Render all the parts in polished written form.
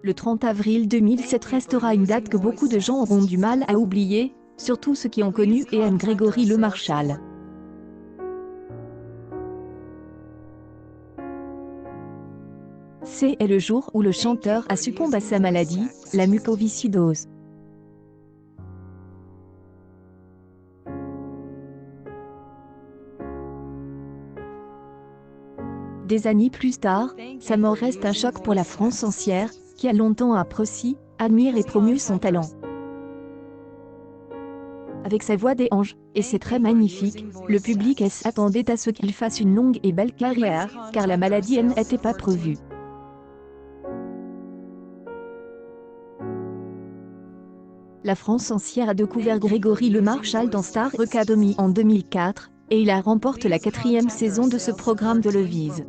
Le 30 avril 2007 restera une date que beaucoup de gens auront du mal à oublier, surtout ceux qui ont connu et aiment Grégory Le Marchal. C'est le jour où le chanteur a succombé à sa maladie, la mucoviscidose. Des années plus tard, sa mort reste un choc pour la France entière, qui a longtemps apprécié, admiré et promu son talent. Avec sa voix des anges et ses traits magnifiques, le public s'attendait à ce qu'il fasse une longue et belle carrière, car la maladie n'était pas prévue. La France entière a découvert Grégory Le Marchal dans Star Academy en 2004, et il remporte la 4e saison de ce programme de Televise.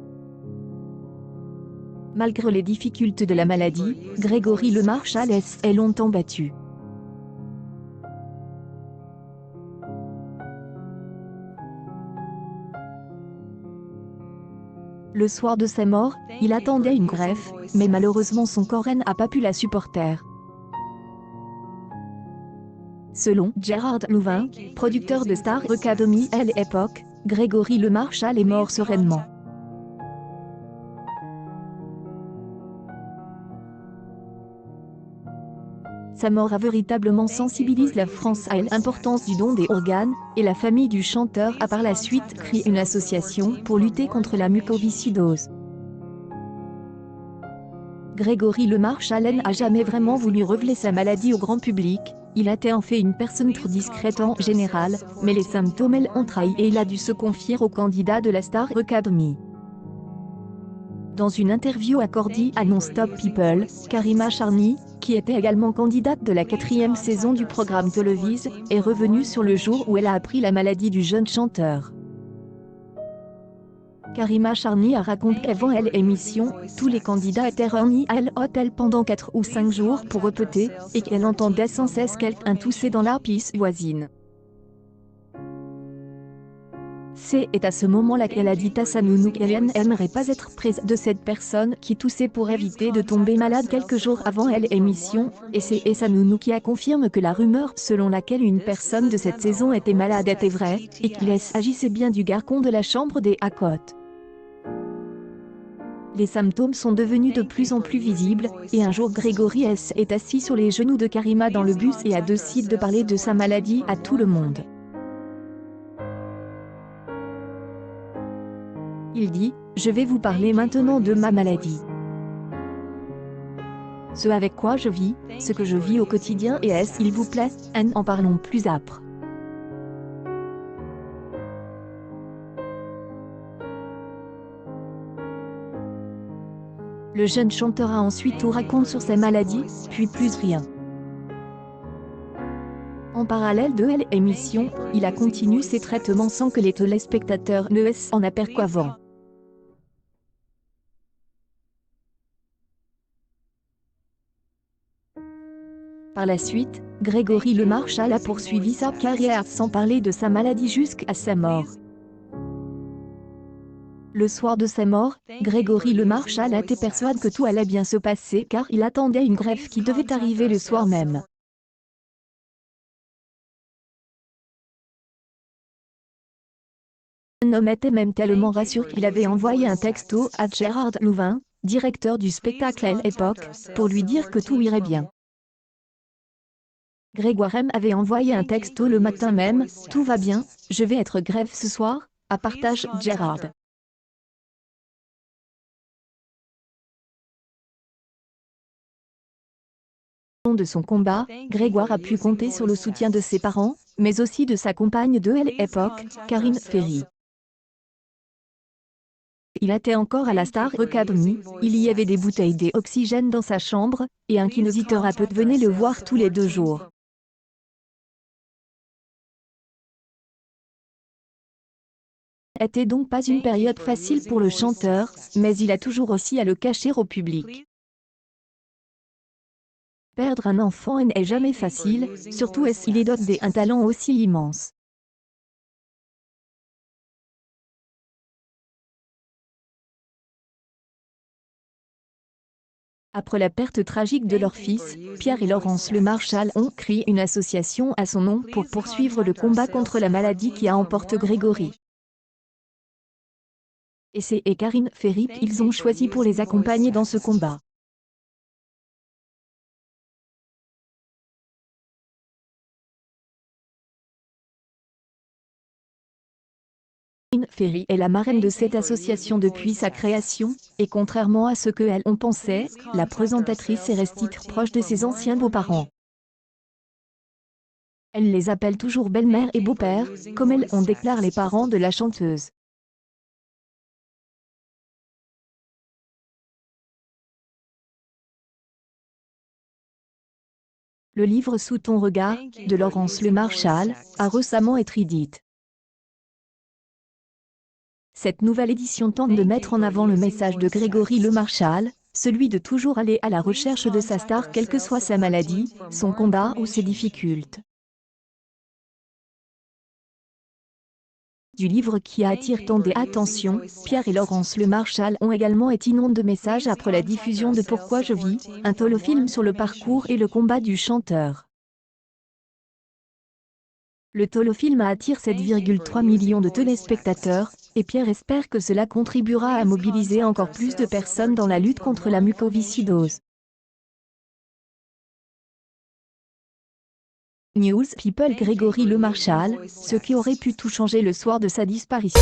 Malgré les difficultés de la maladie, Grégory Le Marchal est longtemps battu. Le soir de sa mort, il attendait une greffe, mais malheureusement son corps n'a pas pu la supporter. Selon Gérard Louvain, producteur de Star Academy à l'époque, Grégory Le Marchal est mort sereinement. Sa mort a véritablement sensibilisé la France à l'importance du don des organes, et la famille du chanteur a par la suite créé une association pour lutter contre la mucoviscidose. Grégory Le Marchal n'a jamais vraiment voulu révéler sa maladie au grand public, il était en fait une personne trop discrète en général, mais les symptômes l'ont trahi et il a dû se confier au candidat de la Star Academy. Dans une interview accordée à Non-Stop People, Karima Charny, qui était également candidate de la 4e saison du programme Televise, est revenue sur le jour où elle a appris la maladie du jeune chanteur. Karima Charny a raconté qu'avant l'émission, tous les candidats étaient réunis à l'hôtel pendant 4 ou 5 jours pour répéter, et qu'elle entendait sans cesse quelqu'un tousser dans la pièce voisine. C'est à ce moment-là qu'elle a dit à sa nounou qu'elle n'aimerait pas être près de cette personne qui toussait pour éviter de tomber malade quelques jours avant l'émission, et c'est sa nounou qui a confirmé que la rumeur selon laquelle une personne de cette saison était malade était vraie, et qu'il s'agissait bien du garçon de la chambre des à côté. Les symptômes sont devenus de plus en plus visibles, et un jour Grégory est assis sur les genoux de Karima dans le bus et a décidé de parler de sa maladie à tout le monde. Il dit, « Je vais vous parler maintenant de ma maladie. Ce avec quoi je vis, ce que je vis au quotidien et s'il vous plaît, en parlons plus âpre. » Le jeune chanteur a ensuite tout raconté sur sa maladie, puis plus rien. En parallèle de l'émission, il a continué ses traitements sans que les téléspectateurs ne s'en aperçoivent. Par la suite, Grégory Le Marchal a poursuivi sa carrière sans parler de sa maladie jusqu'à sa mort. Le soir de sa mort, Grégory Le Marchal était persuadé que tout allait bien se passer car il attendait une greffe qui devait arriver le soir même. Un homme était même tellement rassuré qu'il avait envoyé un texto à Gérard Louvain, directeur du spectacle à l'époque, pour lui dire que tout irait bien. Grégoire M avait envoyé un texto le matin même, « Tout va bien, je vais être greffe ce soir », à partage Gérard. De son combat, Grégoire a pu compter sur le soutien de ses parents, mais aussi de sa compagne de l'époque, Karine Ferry. Il était encore à la Star Academy, il y avait des bouteilles d'oxygène dans sa chambre, et un kinésithérapeute venait le voir tous les 2 jours. Était donc pas une période facile pour le chanteur, mais il a toujours aussi à le cacher au public. Perdre un enfant n'est jamais facile, surtout s'il est doté d'un talent aussi immense. Après la perte tragique de leur fils, Pierre et Laurence Le Marchal ont créé une association à son nom pour poursuivre le combat contre la maladie qui a emporté Grégory. Et Karine Ferry, ils ont choisi pour les accompagner dans ce combat. Karine Ferry est la marraine de cette association depuis sa création, et contrairement à ce qu'elles ont pensé, la présentatrice est restée proche de ses anciens beaux-parents. Elle les appelle toujours belle-mère et beau-père, comme elles en déclarent les parents de la chanteuse. Le livre Sous ton regard, de Laurence Le Marchal, a récemment été édité. Cette nouvelle édition tente de mettre en avant le message de Grégory Le Marchal, celui de toujours aller à la recherche de sa star quelle que soit sa maladie, son combat ou ses difficultés. Du livre qui attire tant d'attention, Pierre et Laurence Le Marchal ont également été inondés de messages après la diffusion de Pourquoi je vis, un téléfilm sur le parcours et le combat du chanteur. Le téléfilm attire 7,3 millions de téléspectateurs, et Pierre espère que cela contribuera à mobiliser encore plus de personnes dans la lutte contre la mucoviscidose. News People Grégory Le Marchal, ce qui aurait pu tout changer le soir de sa disparition.